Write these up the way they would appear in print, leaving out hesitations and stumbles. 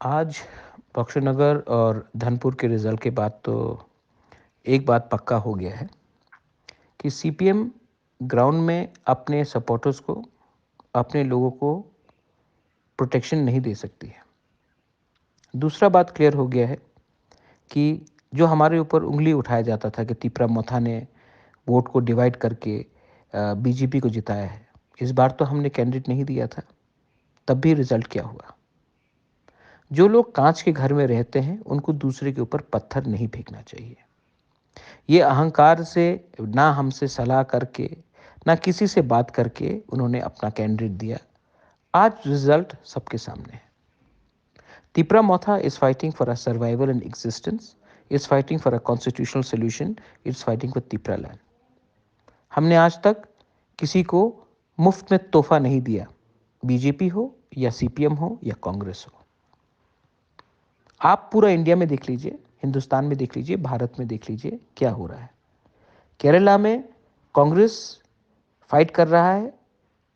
आज बक्शीनगर और धनपुर के रिजल्ट के बाद तो एक बात पक्का हो गया है कि सीपीएम ग्राउंड में अपने सपोर्टर्स को, अपने लोगों को प्रोटेक्शन नहीं दे सकती है। दूसरा बात क्लियर हो गया है कि जो हमारे ऊपर उंगली उठाया जाता था कि तिपरा मोथा ने वोट को डिवाइड करके बीजेपी को जिताया है, इस बार तो हमने कैंडिडेट नहीं दिया था, तब भी रिजल्ट क्या हुआ। जो लोग कांच के घर में रहते हैं उनको दूसरे के ऊपर पत्थर नहीं फेंकना चाहिए। ये अहंकार से, ना हमसे सलाह करके, ना किसी से बात करके उन्होंने अपना कैंडिडेट दिया। आज रिजल्ट सबके सामने है। Tipra Motha is fighting for a survival and existence, is fighting for a constitutional solution, is fighting for Tipra land. हमने आज तक किसी को मुफ्त में तोहफा नहीं दिया, बीजेपी हो या सीपीएम हो या कांग्रेस हो। आप पूरा इंडिया में देख लीजिए, हिंदुस्तान में देख लीजिए, भारत में देख लीजिए क्या हो रहा है। केरला में कांग्रेस फाइट कर रहा है,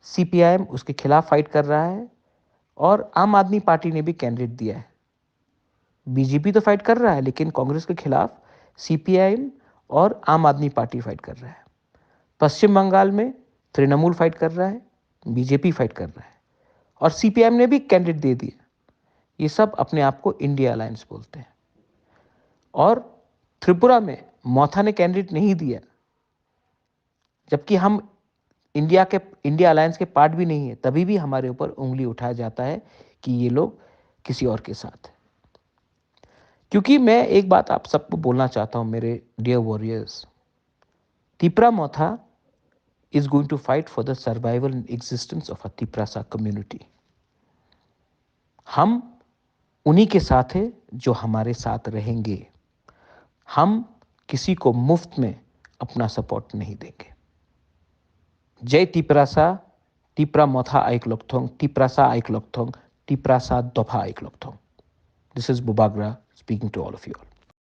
सीपीआईएम उसके खिलाफ फाइट कर रहा है और आम आदमी पार्टी ने भी कैंडिडेट दिया है। बीजेपी तो फाइट कर रहा है लेकिन कांग्रेस के खिलाफ सीपीआईएम और आम आदमी पार्टी फाइट कर रहा है। पश्चिम बंगाल में तृणमूल फाइट कर रहा है, बीजेपी फाइट कर रहा है और सीपीआईएम ने भी कैंडिडेट दे दिया। ये सब अपने आप को इंडिया अलायंस बोलते हैं। और त्रिपुरा में मोथा ने कैंडिडेट नहीं दिया, जबकि हम इंडिया अलायंस के पार्ट भी नहीं है, तभी भी हमारे ऊपर उंगली उठाया जाता है कि ये लोग किसी और के साथ है। क्योंकि मैं एक बात आप सबको बोलना चाहता हूं मेरे dear warriors, Tipra Motha is going to fight for the survival and existence of a Tiprasa community. हम उन्हीं के साथ हैं जो हमारे साथ रहेंगे। हम किसी को मुफ्त में अपना सपोर्ट नहीं देंगे। जय तिपरासा, तिपरा मोथा आइक लोकथोंग, तिपरासा आइक लोकथोंग, तिपरासा दोफा आइक लोकथोंग। This is Bubagra speaking to all of you all.